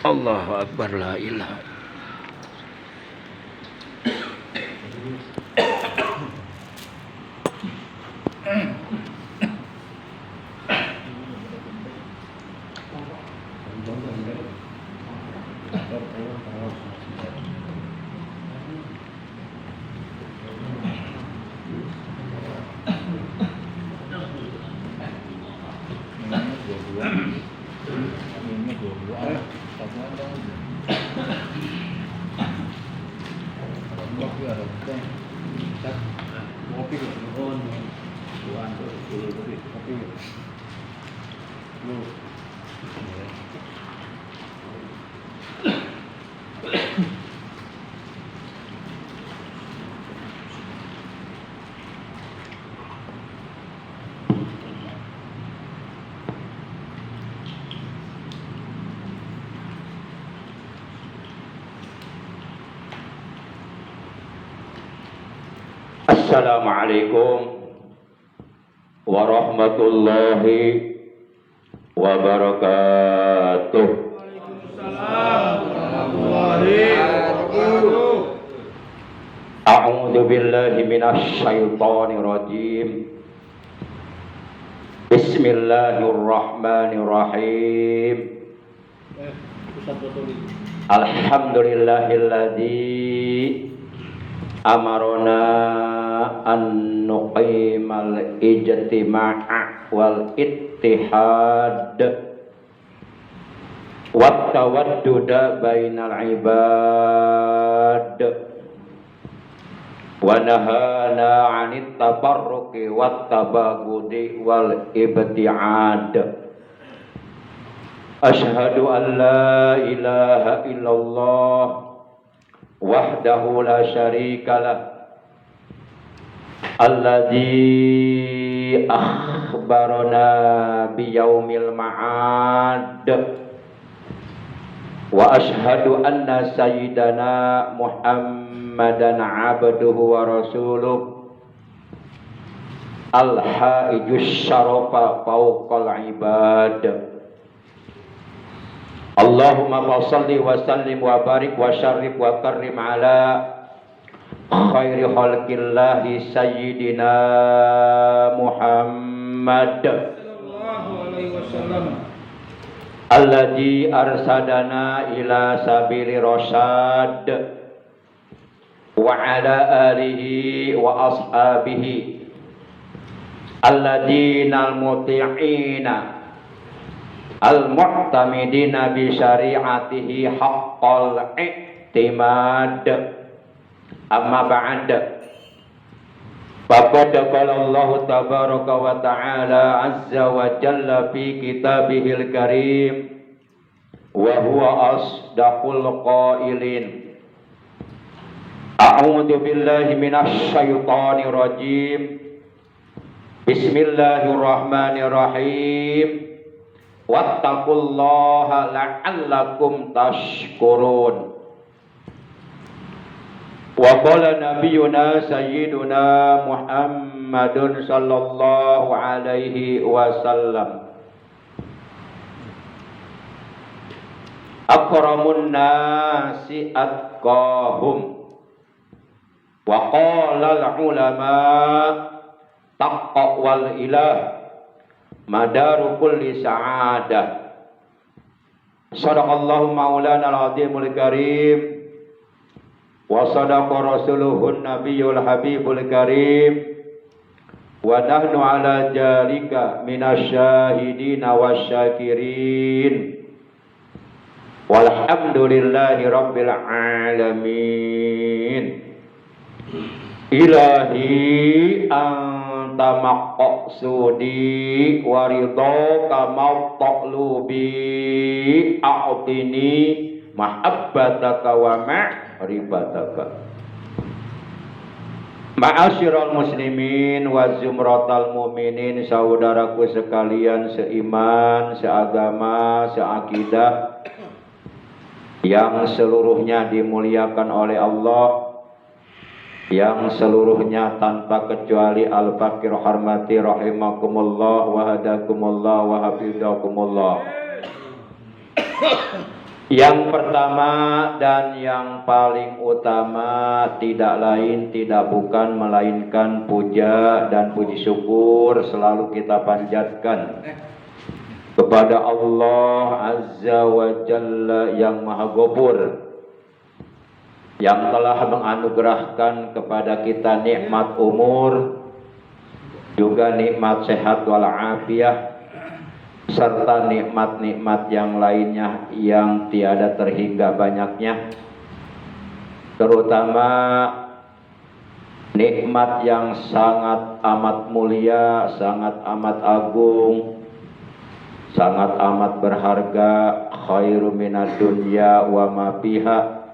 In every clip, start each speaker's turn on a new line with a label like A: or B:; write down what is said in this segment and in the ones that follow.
A: Allahu Akbar, la ilaha. Assalamualaikum warahmatullahi wabarakatuh.
B: Waalaikumsalam warahmatullahi wabarakatuh.
A: A'udzu billahi minasy syaithanir rajim. Bismillahirrahmanirrahim. Alhamdulillahilladzi amarona an nuqimal ijtima'a wal ittihad wat tawadduda bainal ibad wa nahana 'anit tafarruqi wat tabaghudi wal ibti'ad. Asyhadu an la ilaha illallah wahdahu la syarikalah alladzi akhbarana biyaumil ma'ad wa asyhadu anna sayyidana Muhammadan abduhu wa rasuluh al-haijus syarafa fawqal ibad. Allahumma salli wa sallim wa barik wa syarif wa karrim ala khairi khalqillahi sayyidina Muhammad
B: Sallallahu alaihi wasallam.
A: alladzi arsadana ila sabili rasyad wa ala alihi wa ashabihi alladzina al-muti'ina al-mu'tamidina bi syari'atihi haqqal i'timad. Amma ba'd. Faqad qala Allah tabaraka wa ta'ala azza wa jalla fi kitabihil karim wa huwa asdaqul qailin. A'udzu billahi minasy syaithanir rajim. Bismillahirrahmanirrahim. Wattaqullaha la'allakum tashkurun. Wa qala nabiyyuna sayyiduna Muhammadun sallallahu alaihi wasallam akramun nasi atqahum wa qala al-ulama taqwal ilah madaru kulli sa'adah. Sadaqallahu maulana al-azimul karim wa sadaqa rasuluhun nabiyul habibul karim wa nahnu ala jalika minasyahidina wasyakirin walhamdulillahi rabbil alamin. Ilahi anta maqsudi wa ridhaka maqlubi a'tini mahabbataka wa ma'rifataka. Ma'asyiral muslimin wa zumratal mu'minin, saudaraku sekalian seiman, seagama, seakidah yang seluruhnya dimuliakan oleh Allah, yang seluruhnya tanpa kecuali al-fakir hormati rahimakumullah wa hadakumullah wa hafizakumullah. Yang pertama dan yang paling utama tidak lain tidak bukan melainkan puja dan puji syukur selalu kita panjatkan kepada Allah Azza wa Jalla yang Maha Ghafur, yang telah menganugerahkan kepada kita nikmat umur, juga nikmat sehat walafiat, serta nikmat-nikmat yang lainnya yang tiada terhingga banyaknya, terutama nikmat yang sangat amat mulia, sangat amat agung, sangat amat berharga, khairu minad dunya wa ma fiha,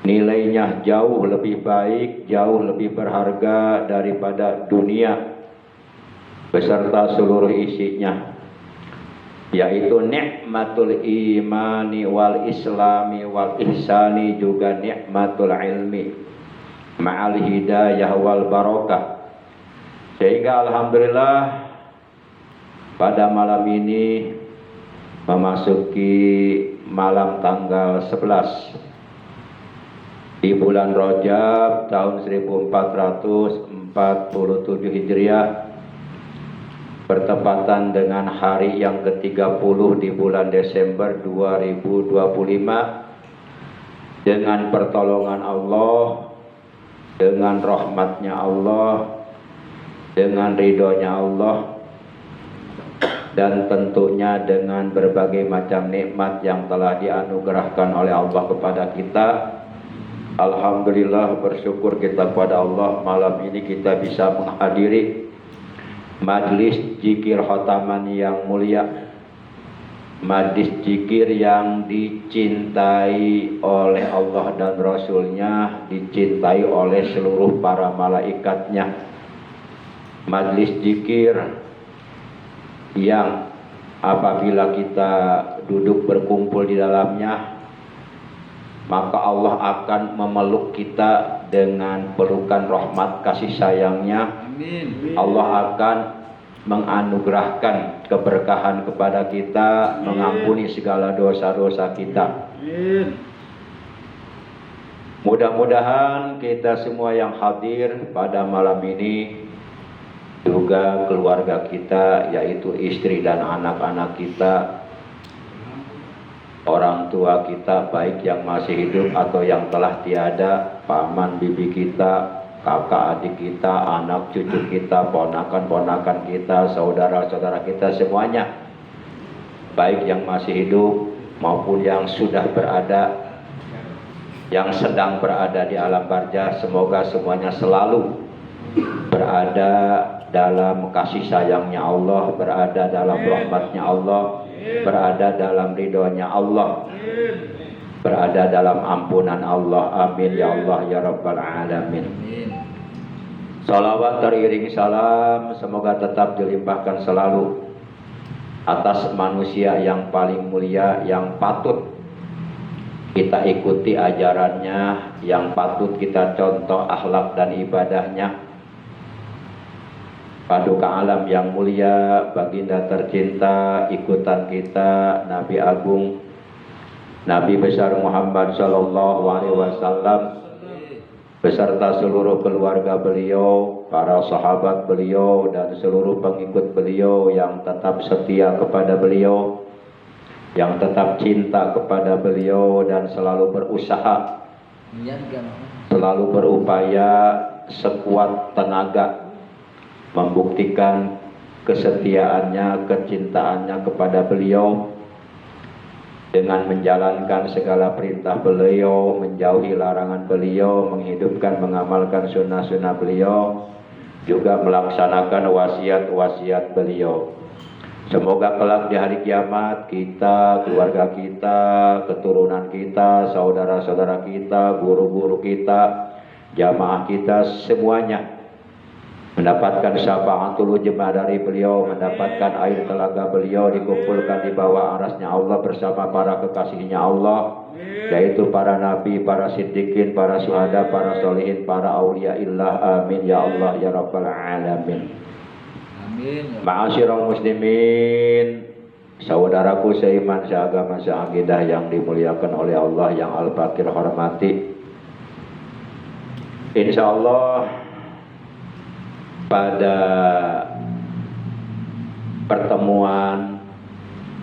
A: nilainya jauh lebih baik, jauh lebih berharga daripada dunia beserta seluruh isinya, yaitu nikmatul imani wal islami wal ihsani, juga nikmatul ilmi ma'al hidayah wal barakah. Sehingga alhamdulillah pada malam ini memasuki malam tanggal 11 di bulan Rajab tahun 1447 Hijriah, bertepatan dengan hari yang ke-30 di bulan Desember 2025, dengan pertolongan Allah, dengan rahmatnya Allah, dengan ridhonya Allah, dan tentunya dengan berbagai macam nikmat yang telah dianugerahkan oleh Allah kepada kita. Alhamdulillah, bersyukur kita kepada Allah, malam ini kita bisa menghadiri majlis zikir khotaman yang mulia, majlis zikir yang dicintai oleh Allah dan Rasulnya, dicintai oleh seluruh para malaikatnya, majlis zikir yang apabila kita duduk berkumpul di dalamnya, maka Allah akan memeluk kita dengan pelukan rahmat kasih sayangnya.
B: Amin.
A: Allah akan menganugerahkan keberkahan kepada kita, mengampuni segala dosa-dosa kita.
B: Amin.
A: Mudah-mudahan kita semua yang hadir pada malam ini, juga keluarga kita, yaitu istri dan anak-anak kita, orang tua kita baik yang masih hidup atau yang telah tiada, paman bibi kita, kakak adik kita, anak cucu kita, ponakan-ponakan kita, saudara-saudara kita semuanya, baik yang masih hidup maupun yang sudah berada, yang sedang berada di alam barzah, semoga semuanya selalu berada dalam kasih sayangnya Allah, berada dalam rahmatnya Allah, berada dalam ridhonya Allah, berada dalam ampunan Allah. Amin ya Allah ya Rabbal Alamin. Salawat teriring salam semoga tetap dilimpahkan selalu atas manusia yang paling mulia, yang patut kita ikuti ajarannya, yang patut kita contoh akhlak dan ibadahnya, Paduka alam yang mulia, baginda tercinta, ikutan kita, Nabi Agung, Nabi besar Muhammad Sallallahu Alaihi Wasallam, beserta seluruh keluarga beliau, para sahabat beliau, dan seluruh pengikut beliau yang tetap setia kepada beliau, yang tetap cinta kepada beliau, dan selalu berusaha, selalu berupaya sekuat tenaga membuktikan kesetiaannya, kecintaannya kepada beliau dengan menjalankan segala perintah beliau, menjauhi larangan beliau, menghidupkan, mengamalkan sunnah-sunnah beliau, juga melaksanakan wasiat-wasiat beliau. Semoga kelak di hari kiamat kita, keluarga kita, keturunan kita, saudara-saudara kita, guru-guru kita, jamaah kita semuanya mendapatkan syafaatul ujma dari beliau, mendapatkan air telaga beliau, dikumpulkan di bawah arasnya Allah bersama para kekasihnya Allah, yaitu para nabi, para siddiqin, para syuhada, para solihin, para aulia illah. Amin ya Allah ya Rabbal Alamin. Ma'asyiral muslimin, saudara saudaraku seiman, seagama, seakidah yang dimuliakan oleh Allah, yang Al-Fakir hormati. Insya Allah pada pertemuan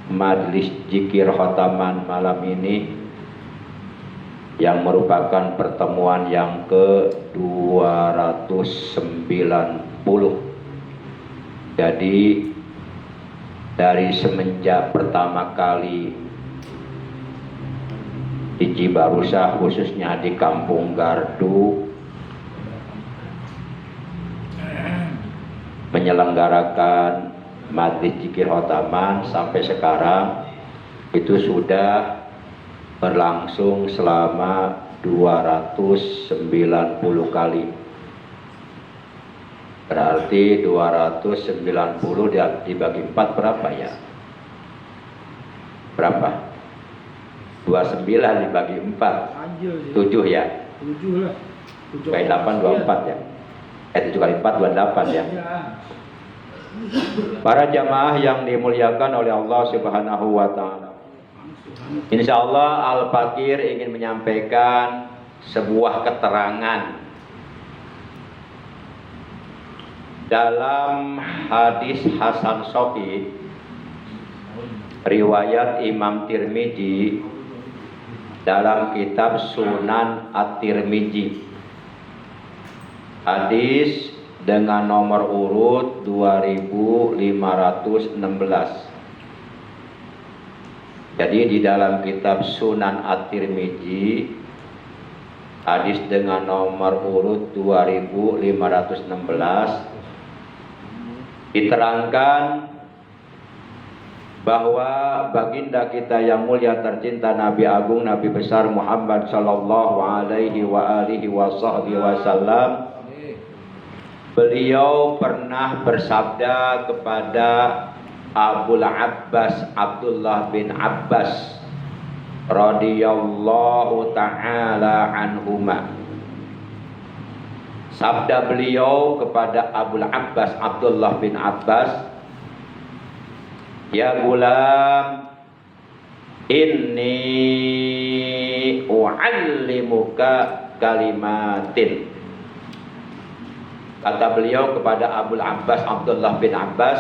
A: Majelis Zikir Khotaman malam ini, yang merupakan pertemuan yang ke-290. Jadi dari semenjak pertama kali di Cibarusah, khususnya di Kampung Gardu, menyelenggarakan Majelis Zikir Khotaman sampai sekarang itu sudah berlangsung selama 290 kali. Berarti 290 dibagi 4 berapa ya? Berapa? 29 dibagi 4. 7 ya?
B: 7 lah. 7
A: kali 8 24 ya? 7 kali 4 28 ya? Para jamaah yang dimuliakan oleh Allah Subhanahu wa Ta'ala, insya Allah Al-Fakir ingin menyampaikan sebuah keterangan dalam hadis Hasan Sahih riwayat Imam Tirmidzi dalam kitab Sunan At-Tirmidzi, hadis dengan nomor urut 2516. Jadi di dalam kitab Sunan At-Tirmidzi, hadis dengan nomor urut 2516, diterangkan bahwa baginda kita yang mulia tercinta, Nabi Agung, Nabi besar Muhammad sallallahu alaihi wa alihi wasallam, beliau pernah bersabda kepada Abul Abbas Abdullah bin Abbas radhiyallahu ta'ala anhuma. Sabda beliau kepada Abul Abbas Abdullah bin Abbas, ya gulam, inni u'allimuka kalimatin. Kata beliau kepada Abul Abbas Abdullah bin Abbas,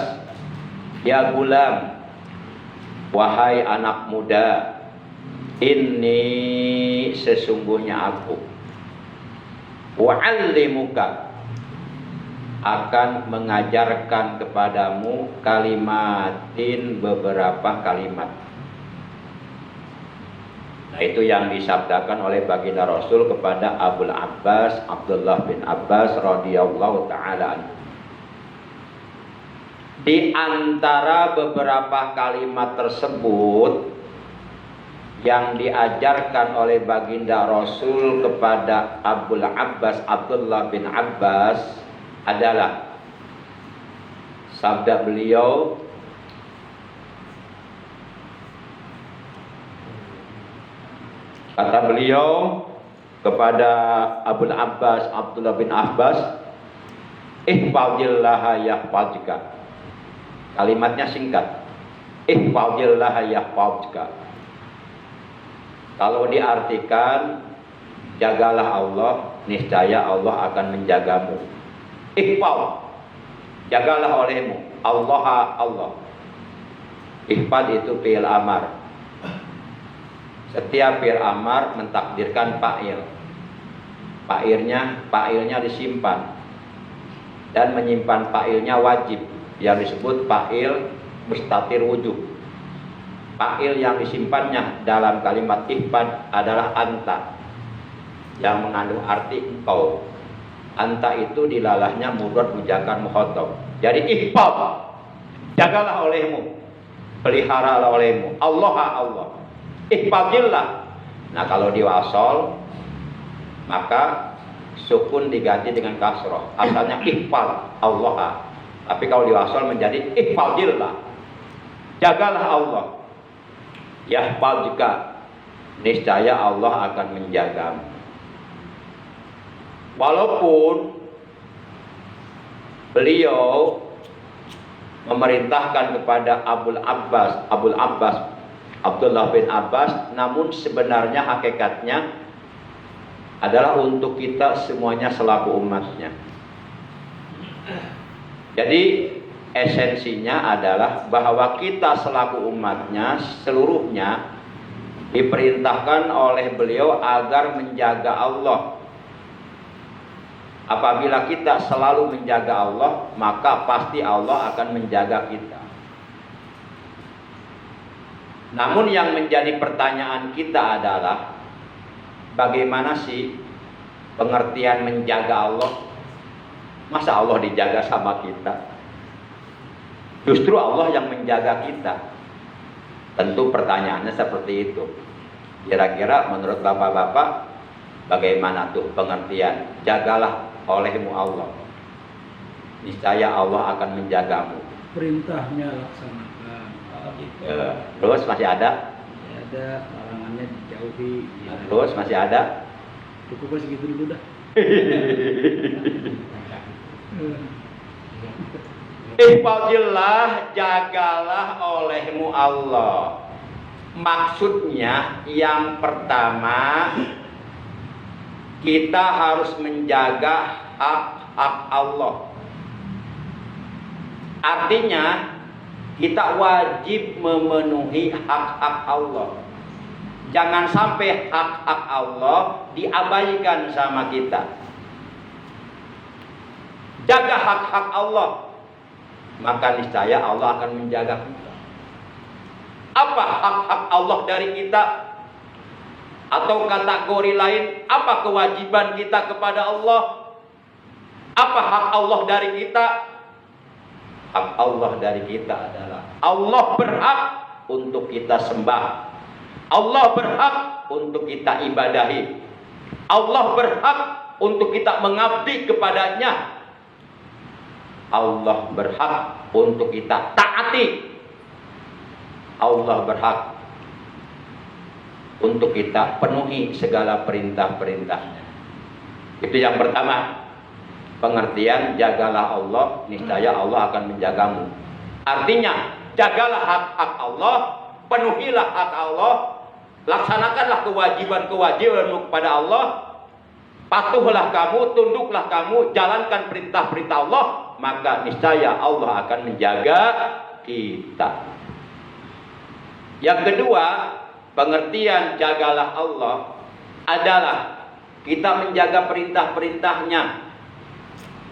A: ya gulam, wahai anak muda, ini sesungguhnya aku wa'allimuka, akan mengajarkan kepadamu kalimatin, beberapa kalimat. Nah, itu yang disabdakan oleh baginda Rasul kepada Abul Abbas Abdullah bin Abbas radhiyallahu ta'ala anhu. Di antara beberapa kalimat tersebut yang diajarkan oleh baginda Rasul kepada Abul Abbas Abdullah bin Abbas adalah sabda beliau, kata beliau kepada Abul Abbas Abdullah bin Abbas, ihfazillaha yahfazka. Kalimatnya singkat, ihfazillaha yahfazka. Kalau diartikan, jagalah Allah, niscaya Allah akan menjagamu. Ihfaz, jagalah olehmu, Allah Allah. Ihfaz itu fi'il amar. Setiap fi'il amar mentakdirkan fa'il. Fa'ilnya disimpan, dan menyimpan fa'ilnya wajib, yang disebut fa'il mustatir wujub. Fa'il yang disimpannya dalam kalimat ihfad adalah anta, yang mengandung arti engkau. Anta itu dilalahnya mudhaf muzakkar mukhatab. Jadi ihfad, jagalah olehmu, peliharalah olehmu, Allah Allah. Ihfazillah. Nah, kalau diwasol maka sukun diganti dengan kasroh. Asalnya ihfaz Allah. Tapi kalau diwasol menjadi ihfazillah, jagalah Allah. Yahfazka, niscaya Allah akan menjagamu. Walaupun beliau memerintahkan kepada Abul Abbas Abdullah bin Abbas, namun sebenarnya hakikatnya adalah untuk kita semuanya selaku umatnya. Jadi esensinya adalah bahwa kita selaku umatnya seluruhnya diperintahkan oleh beliau agar menjaga Allah. Apabila kita selalu menjaga Allah, maka pasti Allah akan menjaga kita. Namun yang menjadi pertanyaan kita adalah bagaimana sih pengertian menjaga Allah? Masa Allah dijaga sama kita? Justru Allah yang menjaga kita. Tentu pertanyaannya seperti itu. Kira-kira menurut bapak-bapak bagaimana tuh pengertian jagalah olehmu Allah? Niscaya Allah akan menjagamu.
B: Perintahnya laksanakan.
A: Gitu. Terus masih ada?
B: Ya ada, larangannya dijauhi.
A: Terus masih ada?
B: Cukup segitu dulu dah.
A: Ihfazillah, jagalah olehmu Allah. Maksudnya yang pertama, kita harus menjaga hak-hak Allah. Artinya kita wajib memenuhi hak-hak Allah. Jangan sampai hak-hak Allah diabaikan sama kita. Jaga hak-hak Allah, maka niscaya Allah akan menjaga kita. Apa hak-hak Allah dari kita? Atau kategori lain, apa kewajiban kita kepada Allah? Apa hak Allah dari kita? Hak Allah dari kita adalah Allah berhak untuk kita sembah. Allah berhak untuk kita ibadahi. Allah berhak untuk kita mengabdi kepadanya. Allah berhak untuk kita taati. Allah berhak untuk kita penuhi segala perintah-perintahnya. Itu yang pertama. Pengertian jagalah Allah, niscaya Allah akan menjagamu. Artinya jagalah hak-hak Allah, penuhilah hak Allah, laksanakanlah kewajiban-kewajibanmu kepada Allah, patuhlah kamu, tunduklah kamu, jalankan perintah-perintah Allah, maka niscaya Allah akan menjaga kita. Yang kedua, pengertian jagalah Allah adalah kita menjaga perintah-perintahnya,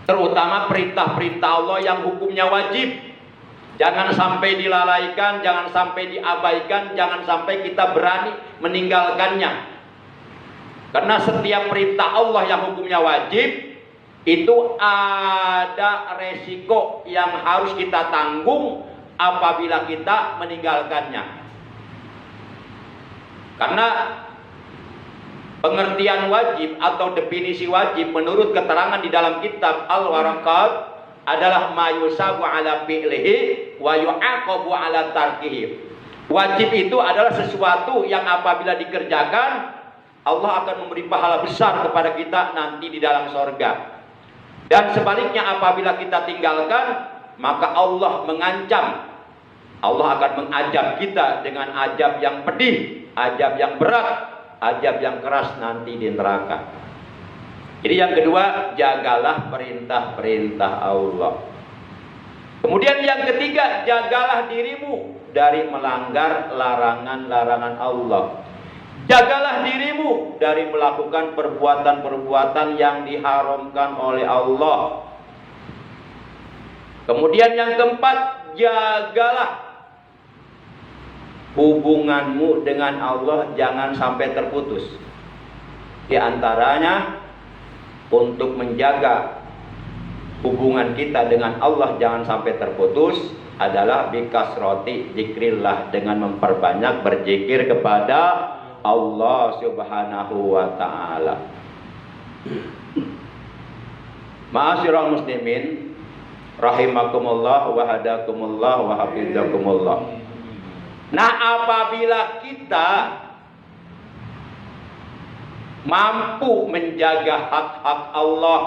A: terutama perintah-perintah Allah yang hukumnya wajib. Jangan sampai dilalaikan, jangan sampai diabaikan, jangan sampai kita berani meninggalkannya. Karena setiap perintah Allah yang hukumnya wajib itu ada resiko yang harus kita tanggung apabila kita meninggalkannya. Karena pengertian wajib atau definisi wajib menurut keterangan di dalam kitab Al-Waraqat adalah ma yusabu ala fi'lihi wa yu'aqabu ala tarkihi. Wajib itu adalah sesuatu yang apabila dikerjakan Allah akan memberi pahala besar kepada kita nanti di dalam sorga. Dan sebaliknya apabila kita tinggalkan, maka Allah mengancam. Allah akan mengajab kita dengan ajab yang pedih, ajab yang berat, ajab yang keras nanti di neraka. Jadi yang kedua, jagalah perintah-perintah Allah. Kemudian yang ketiga, jagalah dirimu dari melanggar larangan-larangan Allah. Jagalah dirimu dari melakukan perbuatan-perbuatan yang diharamkan oleh Allah. Kemudian yang keempat, jagalah hubunganmu dengan Allah jangan sampai terputus. Di antaranya untuk menjaga hubungan kita dengan Allah jangan sampai terputus adalah bikasroti dzikrillah, dengan memperbanyak berzikir kepada Allah Subhanahu wa taala. Ma'asyiral muslimin rahimakumullah wa hadakumullah wa hafizakumullah. Nah, apabila kita mampu menjaga hak-hak Allah,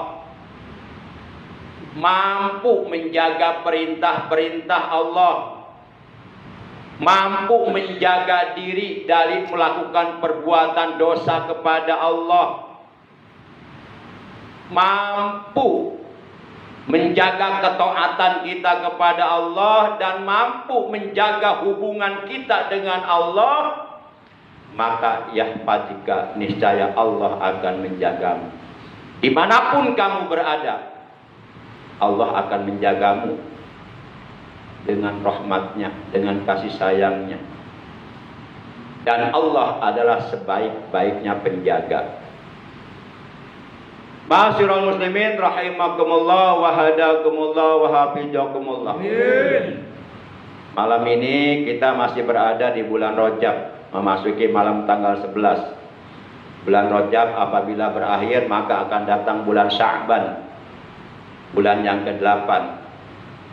A: mampu menjaga perintah-perintah Allah, mampu menjaga diri dari melakukan perbuatan dosa kepada Allah, mampu menjaga ketaatan kita kepada Allah, dan mampu menjaga hubungan kita dengan Allah, maka yahfatika, niscaya Allah akan menjagamu. Dimanapun kamu berada, Allah akan menjagamu dengan rahmatnya, dengan kasih sayangnya. Dan Allah adalah sebaik-baiknya penjaga. Ma'asyiral muslimin rahimakumullah wa hadakumullah wa hafizakumullah. Malam ini kita masih berada di bulan Rajab, memasuki malam tanggal 11. Bulan Rajab apabila berakhir, maka akan datang bulan Sya'ban, bulan yang ke-8.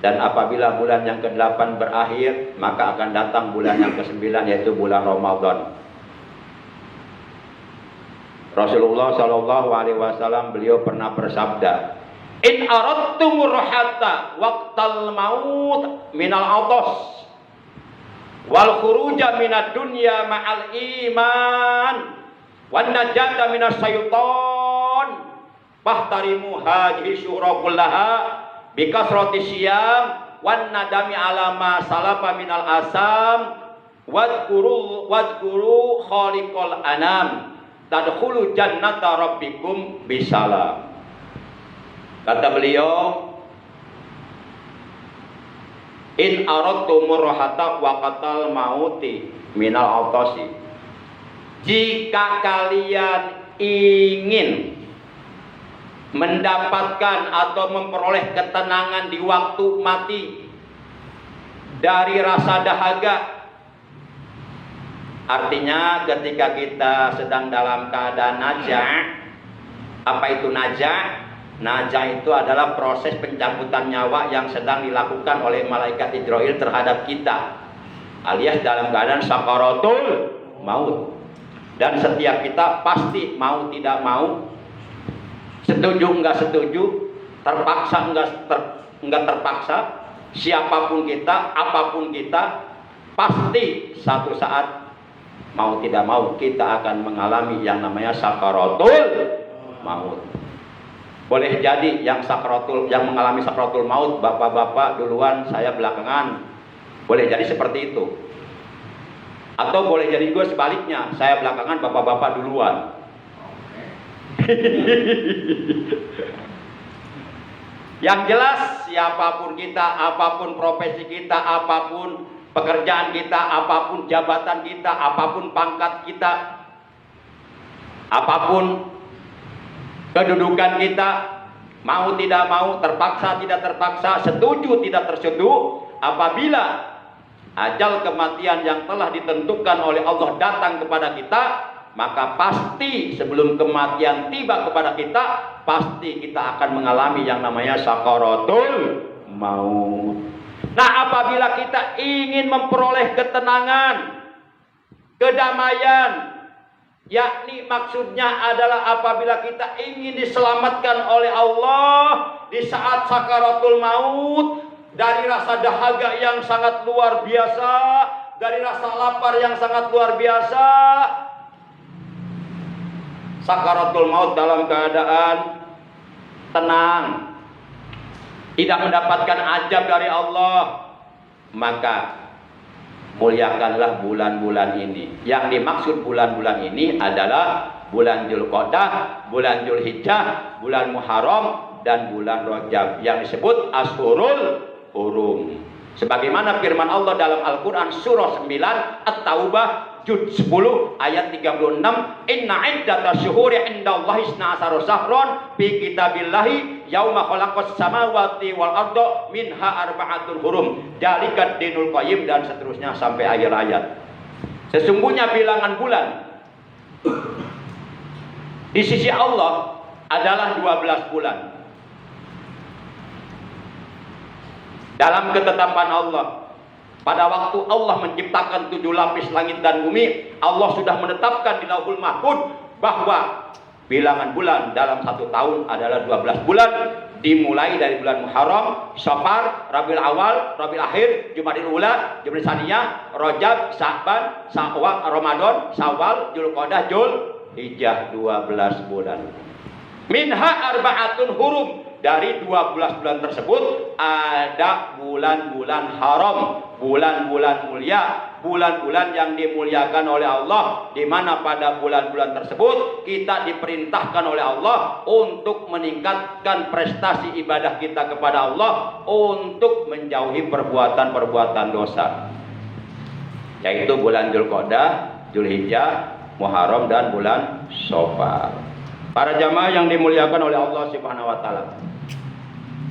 A: Dan apabila bulan yang ke-8 berakhir, maka akan datang bulan yang ke-9, yaitu bulan Ramadan. Rasulullah Shallallahu Alaihi Wasallam beliau pernah bersabda, In aradtumur rahata waqtal maut minal atas wal khuruja minad dunya ma'al iman wan najata minas syaitan fahtarimu hadhihi syura kullaha bikasrati siyam wan nadami ala ma salafa minal asam wadhkuru khaliqal anam tadkhulu jannata rabbikum bisalam. Kata beliau, in aradtumur rahata wa qatal mauti minal autosi. Jika kalian ingin mendapatkan atau memperoleh ketenangan di waktu mati dari rasa dahaga, artinya ketika kita sedang dalam keadaan najah. Apa itu najah? Najah itu adalah proses pencabutan nyawa yang sedang dilakukan oleh malaikat Jibril terhadap kita, alias dalam keadaan sakaratul maut. Dan setiap kita pasti mau tidak mau, setuju enggak setuju, terpaksa enggak terpaksa, siapapun kita, apapun kita, pasti satu saat mau tidak mau kita akan mengalami yang namanya sakaratul maut. Boleh jadi yang mengalami sakaratul maut bapak-bapak duluan, saya belakangan. Boleh jadi seperti itu. Atau boleh jadi juga sebaliknya, saya belakangan bapak-bapak duluan. Yang jelas siapapun kita, apapun profesi kita, apapun pekerjaan kita, apapun jabatan kita, apapun pangkat kita, apapun kedudukan kita, mau tidak mau, terpaksa tidak terpaksa, setuju tidak tersetuju, apabila ajal kematian yang telah ditentukan oleh Allah datang kepada kita, maka pasti sebelum kematian tiba kepada kita, pasti kita akan mengalami yang namanya sakaratul maut. Nah, apabila kita ingin memperoleh ketenangan, kedamaian, yakni maksudnya adalah apabila kita ingin diselamatkan oleh Allah di saat sakaratul maut dari rasa dahaga yang sangat luar biasa, dari rasa lapar yang sangat luar biasa, sakaratul maut dalam keadaan tenang, tidak mendapatkan azab dari Allah, maka muliakanlah bulan-bulan ini. Yang dimaksud bulan-bulan ini adalah bulan Dzulqa'dah, bulan Dzulhijjah, bulan Muharram, dan bulan Rajab yang disebut Ashurul Hurum. Sebagaimana firman Allah dalam Al-Quran surah 9 At-Taubah juz 10 ayat 36, inna iddatash syuhuri indallahi 12 syahran fi kitabillahi yauma khalaqas samawati wal arda minha arba'atul hurum dzalika dinul qayyim, dan seterusnya sampai akhir ayat. Sesungguhnya bilangan bulan di sisi Allah adalah 12 bulan. Dalam ketetapan Allah, pada waktu Allah menciptakan 7 lapis langit dan bumi, Allah sudah menetapkan di Lauhul Mahfuz bahwa bilangan bulan dalam 1 tahun adalah 12 bulan,
C: dimulai dari bulan Muharram, Safar, Rabiul Awal, Rabiul Akhir, Jumadil Ula, Jumadil Tsaniyah, Rajab, Sya'ban, Syawal, Ramadan, Syawal, Dzulqa'dah, Dzulhijjah, 12 bulan. Minha arba'atun hurum, dari 12 bulan tersebut ada bulan-bulan haram, bulan-bulan mulia, bulan-bulan yang dimuliakan oleh Allah, di mana pada bulan-bulan tersebut kita diperintahkan oleh Allah untuk meningkatkan prestasi ibadah kita kepada Allah, untuk menjauhi perbuatan-perbuatan dosa, yaitu bulan Dzulqa'dah, Dzulhijjah, Muharram, dan bulan Safar. Para jamaah yang dimuliakan oleh Allah Subhanahu wa taala,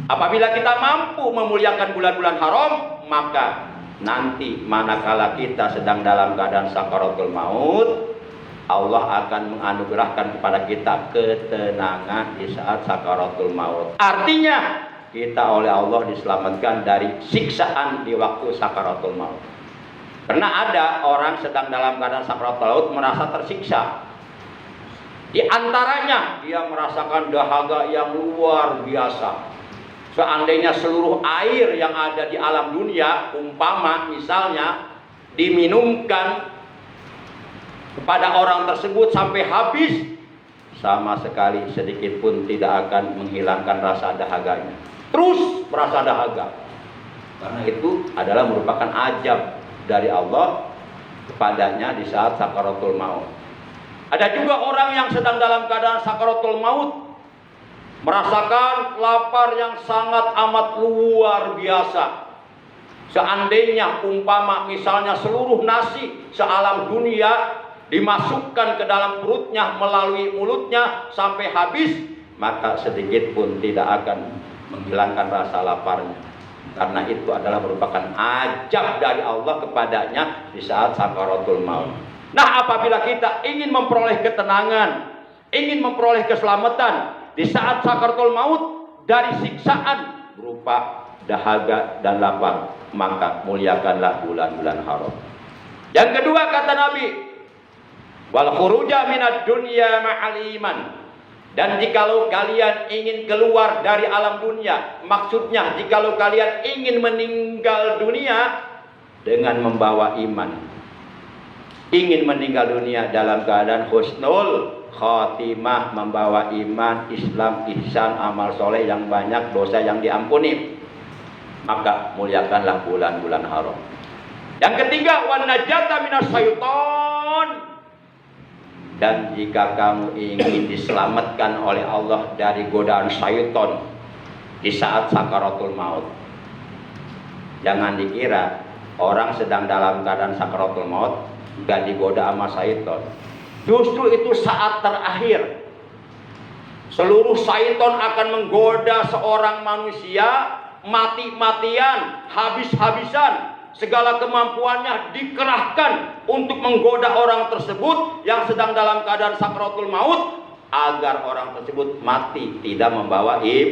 C: apabila kita mampu memuliakan bulan-bulan haram, maka nanti manakala kita sedang dalam keadaan sakaratul maut, Allah akan menganugerahkan kepada kita ketenangan di saat sakaratul maut. Artinya kita oleh Allah diselamatkan dari siksaan di waktu sakaratul maut. Karena ada orang sedang dalam keadaan sakaratul maut merasa tersiksa. Di antaranya dia merasakan dahaga yang luar biasa. Seandainya seluruh air yang ada di alam dunia, umpama misalnya diminumkan kepada orang tersebut sampai habis, sama sekali sedikit pun tidak akan menghilangkan rasa dahaganya. Terus merasa dahaga. Karena itu adalah merupakan ajab dari Allah kepadanya di saat sakaratul maut. Ada juga orang yang sedang dalam keadaan sakaratul maut merasakan lapar yang sangat amat luar biasa. Seandainya umpama misalnya seluruh nasi sealam dunia dimasukkan ke dalam perutnya melalui mulutnya sampai habis, maka sedikit pun tidak akan menghilangkan rasa laparnya. Karena itu adalah merupakan ajab dari Allah kepadanya di saat sakaratul maut. Nah, apabila kita ingin memperoleh ketenangan, ingin memperoleh keselamatan di saat sakaratul maut dari siksaan berupa dahaga dan lapar, maka muliakanlah bulan-bulan haram. Yang kedua kata Nabi, wal khuruja minad dunya ma'al iman. Dan jikalau kalian ingin keluar dari alam dunia, maksudnya jikalau kalian ingin meninggal dunia dengan membawa iman, ingin meninggal dunia dalam keadaan husnul khotimah, membawa iman, Islam, ihsan, amal soleh yang banyak, dosa yang diampuni, maka muliakanlah bulan-bulan haram. Yang ketiga, wan najata minas syaiton. Dan jika kamu ingin diselamatkan oleh Allah dari godaan syaiton di saat sakaratul maut, jangan dikira orang sedang dalam keadaan sakaratul maut gak digoda sama syaiton. Justru itu saat terakhir. Seluruh syaiton akan menggoda seorang manusia mati-matian, habis-habisan. Segala kemampuannya dikerahkan untuk menggoda orang tersebut yang sedang dalam keadaan sakaratul maut, agar orang tersebut mati tidak membawa iman.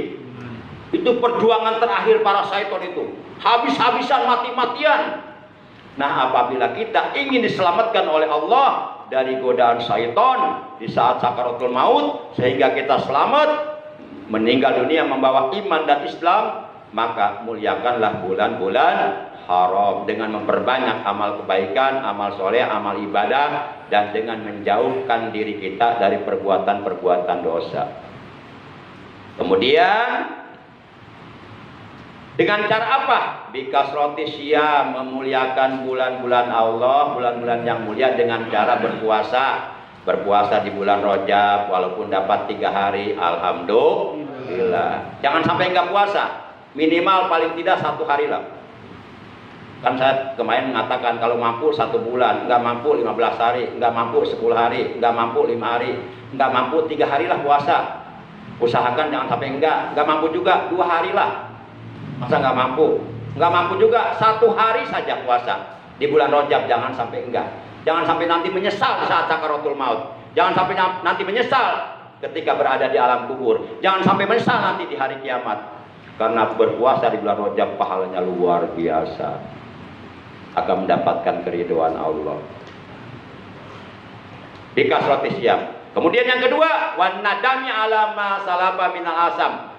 C: Itu perjuangan terakhir para syaiton itu. Habis-habisan, mati-matian. Nah, apabila kita ingin diselamatkan oleh Allah dari godaan syaitan di saat sakaratul maut, sehingga kita selamat meninggal dunia membawa iman dan Islam, maka muliakanlah bulan-bulan haram dengan memperbanyak amal kebaikan, amal soleh, amal ibadah, dan dengan menjauhkan diri kita dari perbuatan-perbuatan dosa. Kemudian dengan cara apa? Bikasroti syiyam, memuliakan bulan-bulan Allah, bulan-bulan yang mulia dengan cara berpuasa. Berpuasa di bulan Rajab, walaupun dapat 3 hari, alhamdulillah. Jangan sampai enggak puasa, minimal paling tidak 1 hari lah. Kan saya kemarin mengatakan kalau mampu 1 bulan, enggak mampu 15 hari, enggak mampu 10 hari, enggak mampu 5 hari, enggak mampu 3 hari lah puasa. Usahakan jangan sampai enggak mampu juga 2 hari lah. Masa nggak mampu? Nggak mampu juga 1 hari saja puasa di bulan Rajab, jangan sampai enggak. Jangan sampai nanti menyesal saat sakaratul maut. Jangan sampai nanti menyesal ketika berada di alam kubur. Jangan sampai menyesal nanti di hari kiamat. Karena berpuasa di bulan Rajab pahalanya luar biasa. Akan mendapatkan keridhaan Allah. Bikasrati syiyam. Kemudian yang kedua, wan nadami ala ma salaba minal asam.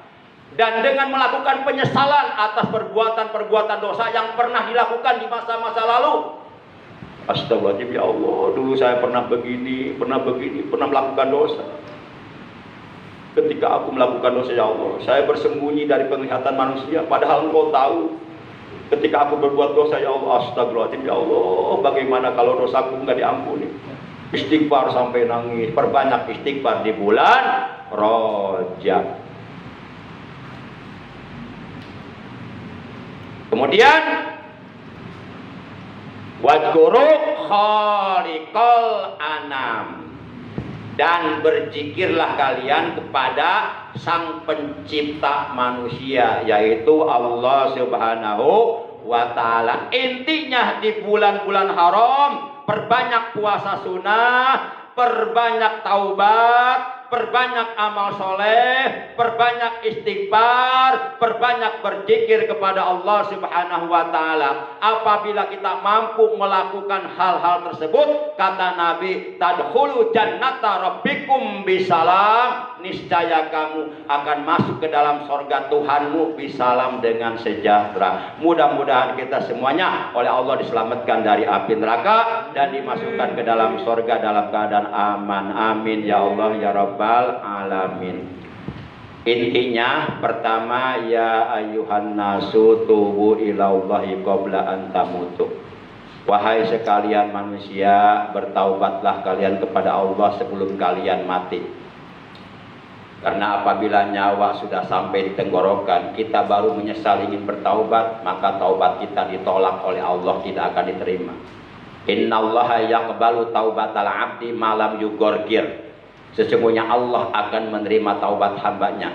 C: dan dengan melakukan penyesalan atas perbuatan-perbuatan dosa yang pernah dilakukan di masa-masa lalu. Astagfirullahaladzim, ya Allah, dulu saya pernah begini, pernah melakukan dosa. Ketika aku melakukan dosa, ya Allah, saya bersembunyi dari penglihatan manusia, padahal Engkau tahu. Ketika aku berbuat dosa, ya Allah, astagfirullahaladzim, ya Allah, bagaimana kalau dosaku nggak diampuni? Istighfar sampai nangis, perbanyak istighfar di bulan Rajab. Kemudian wadhkuru khaliqal anam, dan berzikirlah kalian kepada sang pencipta manusia, yaitu Allah Subhanahu wa ta'ala. Intinya di bulan-bulan haram perbanyak puasa sunnah, perbanyak taubat, perbanyak amal soleh, perbanyak istighfar, perbanyak berzikir kepada Allah Subhanahu wa ta'ala. Apabila kita mampu melakukan hal-hal tersebut, kata Nabi, tadkhulu jannata rabbikum bisalam, niscaya kamu akan masuk ke dalam sorga Tuhanmu bisalam, dengan sejahtera. Mudah-mudahan kita semuanya oleh Allah diselamatkan dari api neraka dan dimasukkan ke dalam sorga dalam keadaan aman. Amin ya Allah ya Rabbal alamin. Intinya pertama, ya ayyuhan nasu tubu ilallahi qabla an tamutu. Wahai sekalian manusia, bertaubatlah kalian kepada Allah sebelum kalian mati. Karena apabila nyawa sudah sampai di tenggorokan, kita baru menyesal ingin bertaubat, maka taubat kita ditolak oleh Allah, tidak akan diterima. Innallaha yaqbalu taubatal abdi malam yugorgir. Sesungguhnya Allah akan menerima taubat hambanya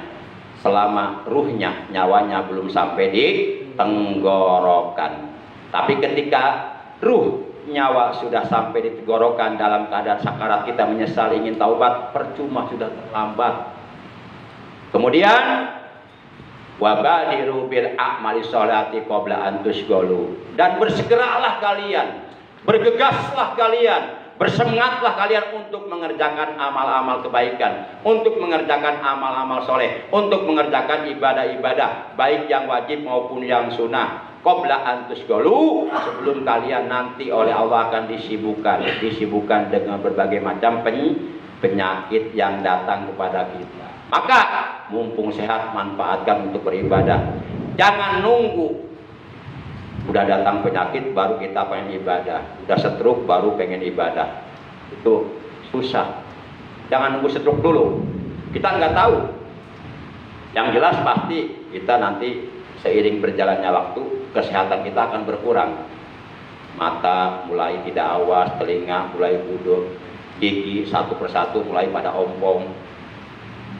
C: selama ruhnya, nyawanya belum sampai di tenggorokan. Tapi ketika ruh nyawa sudah sampai di tenggorokan dalam keadaan sakarat, kita menyesal ingin taubat, percuma, sudah terlambat. Kemudian wabadiru bil a'mali sholati qabla an tusghalu, dan bersegeralah kalian, bergegaslah kalian, bersemangatlah kalian untuk mengerjakan amal-amal kebaikan, untuk mengerjakan amal-amal soleh, untuk mengerjakan ibadah-ibadah baik yang wajib maupun yang sunnah. Qabla an tusghalu, sebelum kalian nanti oleh Allah akan disibukkan dengan berbagai macam penyakit yang datang kepada kita. Maka mumpung sehat, manfaatkan untuk beribadah. Jangan nunggu udah datang penyakit baru kita pengen ibadah, udah stroke baru pengen ibadah. Itu susah. Jangan nunggu stroke dulu, kita nggak tahu. Yang jelas pasti kita nanti seiring berjalannya waktu, kesehatan kita akan berkurang. Mata mulai tidak awas, telinga mulai budek, gigi satu persatu mulai pada ompong,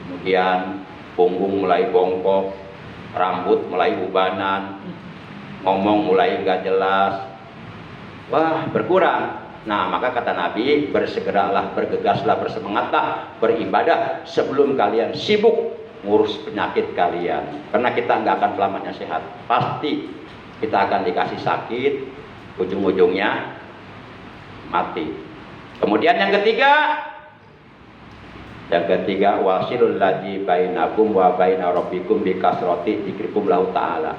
C: kemudian punggung mulai bongkok, rambut mulai ubanan, ngomong mulai nggak jelas, wah berkurang. Nah maka kata Nabi, bersegeralah, bergegaslah, bersemangatlah beribadah sebelum kalian sibuk ngurus penyakit kalian. Karena kita nggak akan selamanya sehat, pasti kita akan dikasih sakit, ujung-ujungnya mati. Kemudian yang ketiga wasilul ladzi bainakum wa baina rabbikum bikasrati dzikrikum lahu ta'ala.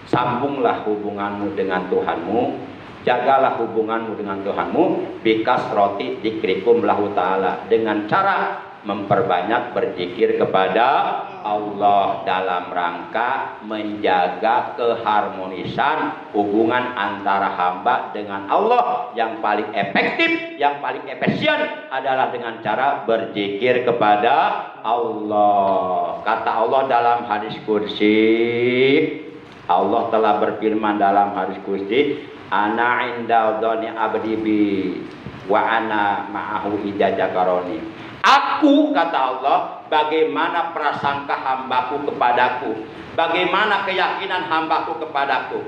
C: Sambunglah hubunganmu dengan Tuhanmu, jagalah hubunganmu dengan Tuhanmu bikasrati dzikrikum lahu ta'ala, dengan cara memperbanyak berzikir kepada Allah dalam rangka menjaga keharmonisan hubungan antara hamba dengan Allah. Yang paling efektif, yang paling efisien adalah dengan cara berzikir kepada Allah. Kata Allah dalam hadis qudsi, Allah telah berfirman dalam hadis qudsi, ana inda dzani abdi bi wa ana ma'ahu idza dzakaroni. Aku, kata Allah, bagaimana prasangka hambaku kepadaku, bagaimana keyakinan hambaku kepadaku.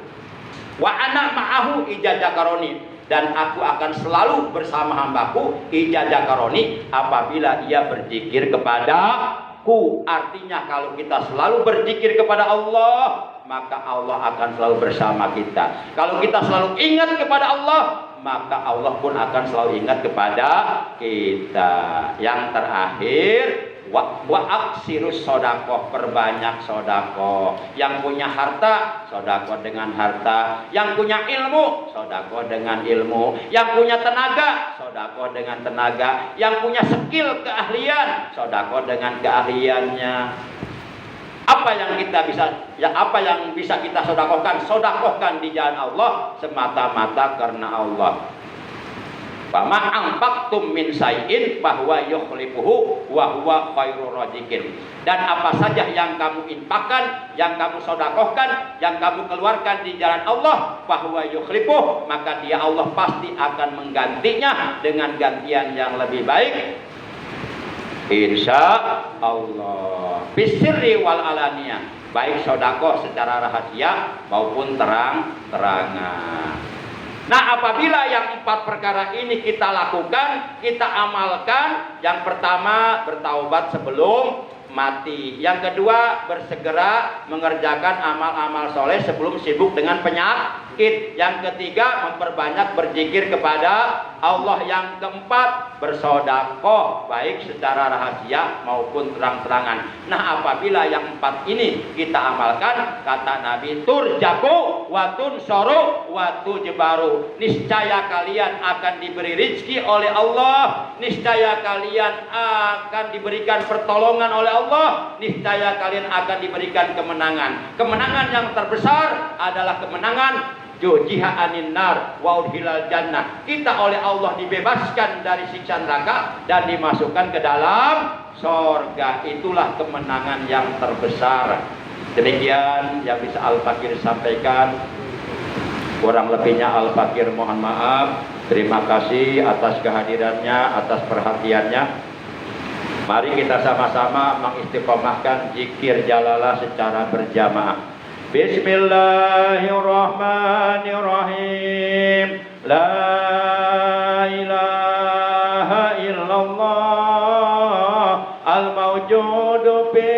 C: Wa ana ma'ahu idza dzakaroni, dan aku akan selalu bersama hambaku idza dzakaroni, apabila ia berzikir kepadaku. Artinya kalau kita selalu berzikir kepada Allah, maka Allah akan selalu bersama kita. Kalau kita selalu ingat kepada Allah, maka Allah pun akan selalu ingat kepada kita. Yang terakhir, wa aksirus sodakoh, perbanyak sodakoh. Yang punya harta, sodakoh dengan harta. Yang punya ilmu, sodakoh dengan ilmu. Yang punya tenaga, sodakoh dengan tenaga. Yang punya skill, keahlian, sodakoh dengan keahliannya. Apa yang kita bisa, ya apa yang bisa kita sodakohkan, sodakohkan di jalan Allah semata-mata karena Allah. Fama anfaqtum min syai'in bahwa yukhlifuhu wa huwa khairur raziqin. Dan apa saja yang kamu infakkan, yang kamu sodakohkan, yang kamu keluarkan di jalan Allah, bahwa yukhlifuh, maka dia Allah pasti akan menggantinya dengan gantian yang lebih baik. Insya Allah. Bisirri wal alaniyah, baik sodakoh secara rahasia maupun terang-terangan. Nah, apabila yang 4 perkara ini kita lakukan, kita amalkan, yang pertama bertaubat sebelum mati. Yang kedua, bersegera mengerjakan amal-amal soleh sebelum sibuk dengan penyakit. Yang ketiga, memperbanyak berzikir kepada Allah. Yang keempat, bersodakoh baik secara rahasia maupun terang-terangan. Nah, apabila yang 4 ini kita amalkan, kata Nabi, turjaku wa tunsoru wa tujbaru, niscaya kalian akan diberi rezeki oleh Allah, niscaya kalian akan diberikan pertolongan oleh Allah, niscaya kalian akan diberikan kemenangan. Kemenangan yang terbesar adalah kemenangan jujiha anin nar wa udhilal jannah. Kita oleh Allah dibebaskan dari siksa neraka dan dimasukkan ke dalam surga. Itulah kemenangan yang terbesar. Demikian yang bisa Al-Fakir sampaikan. Kurang lebihnya Al-Fakir mohon maaf. Terima kasih atas kehadirannya, atas perhatiannya. Mari kita sama-sama mengistiqomahkan zikir jalalah secara berjamaah. Bismillahirrahmanirrahim. La ilaha illallah al-mawjudu fi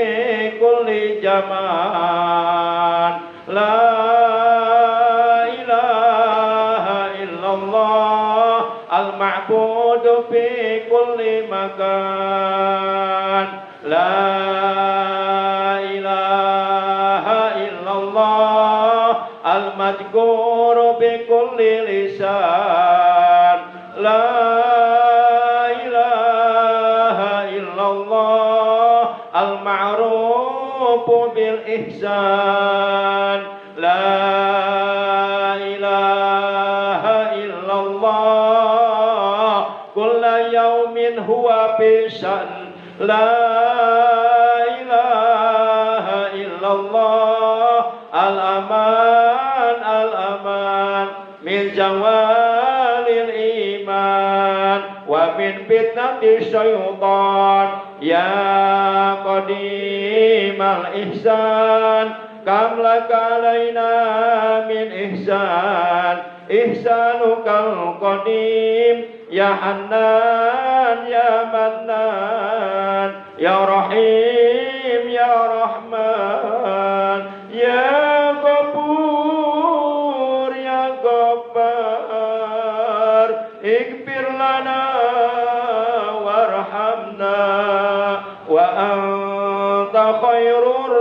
C: kulli zaman. La ilaha illallah al-ma'budu fi kulli makan. La al-madhkuru bi kulli lisan. La ilaha illallah al-ma'rufu bil ihsan. La ilaha illallah kulla yawmin huwa fi sya'n. La ilaha illallah al-aman al-aman min zawalil iman wa min fitnati syaitan. Ya qadimal ihsan kam laka alaina min ihsan ihsanukal qadim. Ya Hannan ya Mannan ya Rahim ya Rahman ya Ghafur ya Ghaffar. Ighfir lana warhamna wa anta khairur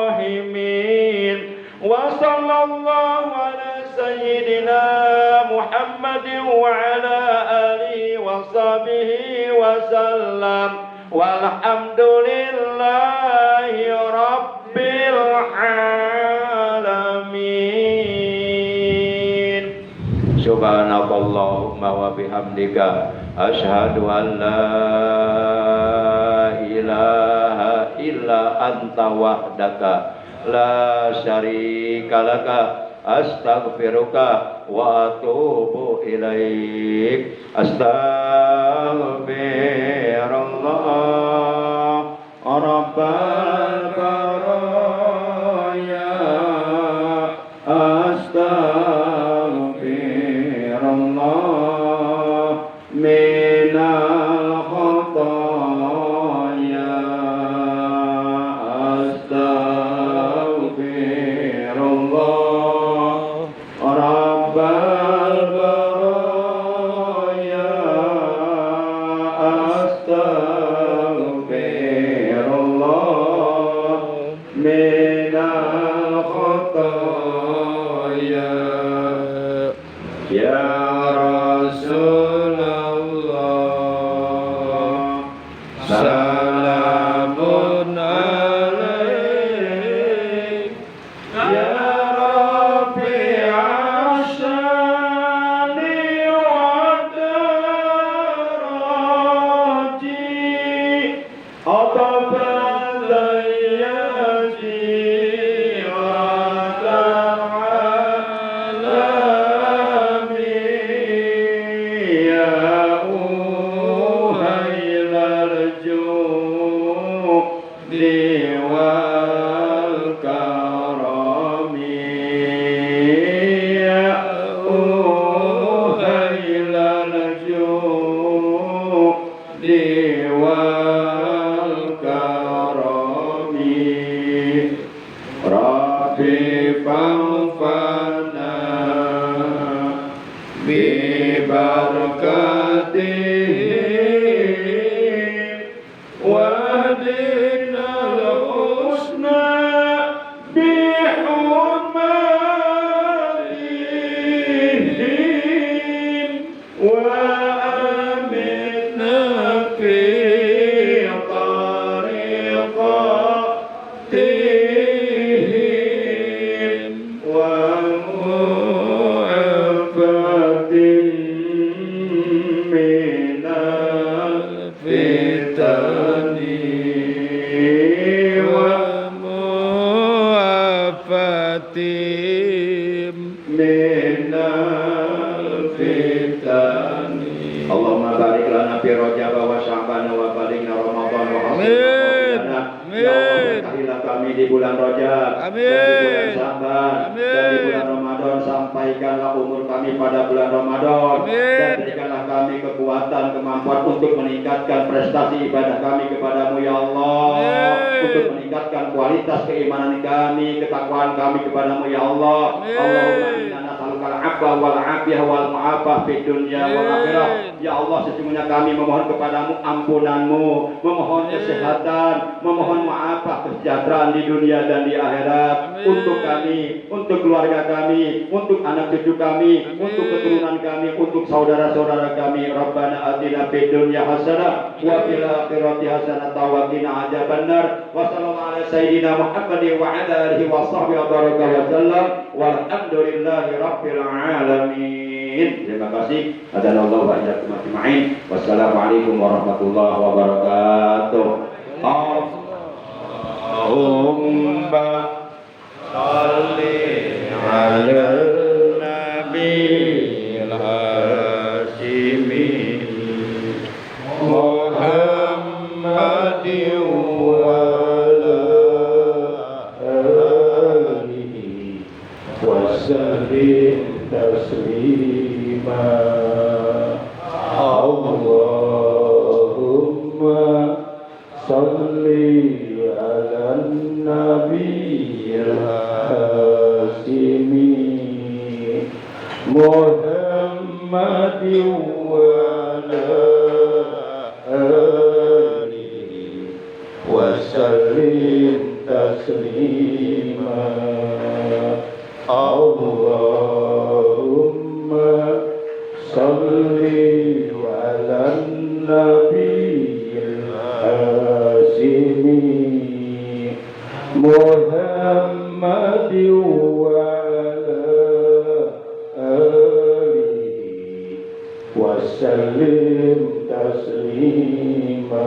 C: rahimin. Wa sallallahu ala sayyidina Muhammadin wa ala alihi wa sahbihi wa sallam. Walhamdulillahi rabbil alamin. Subhanakallahumma wa bihamdika asyhadu an la ilaha illa anta wahdaka la syarika laka astaghfiruka wa atubu ilaik. Astaghfirullah rabbal baraya. Astaghfirullah minal khataya. Astaghfirullah rabbal baraya. Astaghfirullah
D: Rasulullah, salamun alaik ya Rabbi asyani wa daraji ataban layyaji wa ta'alami ya uhailal judi wal karami ya uhailal judi wal karami Rabbi fanfa'na bi barakatihi wahdina al-husna bi hurmatihim wa amitna fi tariqatihim wa mu'afatin minal fitani wa mu'afatin minal fitani Allahumma barik lana fi Rajab wa Sya'ban wa balighna Ramadan wa
E: Amin.
D: Ya Allah, berkahilah kami di bulan Rajab dan di bulan Sya'ban dan di bulan Ramadan. Sampaikanlah umur kami pada bulan Ramadan dan berikanlah kami kekuatan, kemampuan untuk meningkatkan prestasi ibadah kami kepadamu ya Allah, untuk meningkatkan kualitas keimanan kami, ketakwaan kami kepadamu ya Allah. Allahumma inna nas'alukal afwa wal afiyah wal ma'afah fid dunya wal akhirah. Ya Allah, sesungguhnya kami memohon kepadamu ampunanmu, memohon kesehatan, memohon maafah kesejahteraan di dunia dan di akhirat untuk kami, untuk keluarga kami, untuk anak cucu kami, untuk keturunan kami, untuk saudara-saudara kami. Rabbana atina fid dunya hasanah wa fil akhirati hasanah wa qina adzabannar. Wa sallallahu ala sayyidina Muhammadin wa ala alihi wa sahbihi wa baraka wa sallam. Walhamdulillahi rabbil alamin. Terima kasih. Adanallahu wa iyyakum ajma'in. Wassalamualaikum warahmatullahi wabarakatuh. Allahumma shalli ala nabiyil hashimi Muhammadin wa ala alihi wa sallim taslima Allahumma salli ala nabiyil hasimi Muhammadin wa ala alihi wa sallim taslima Allahumma salli ala nabiyil hasimi Muhammadin wa ala alihi wa sallim taslima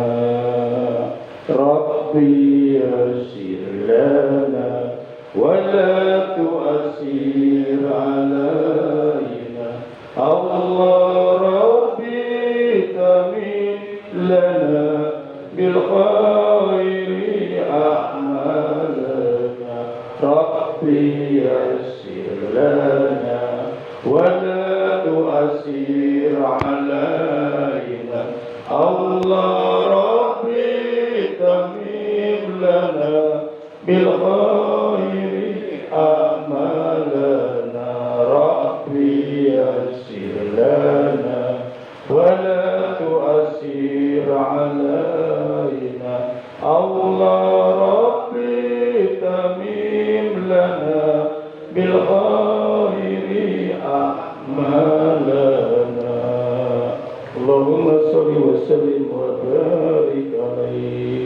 D: Rabbi yassir lana wa la tu'assir alaina Allah Rabbi tamim lana bil khairi a'malana Rabbi yassir lana wa la tu'assir alaina Allah Rabbi tamim lana bil khairi a'malana Rabbi yassir lana wa la tu'assir alaina Allah Rabbi tamim lana bil khairi a'malana
E: Allahumma sholli wa sallim wa barik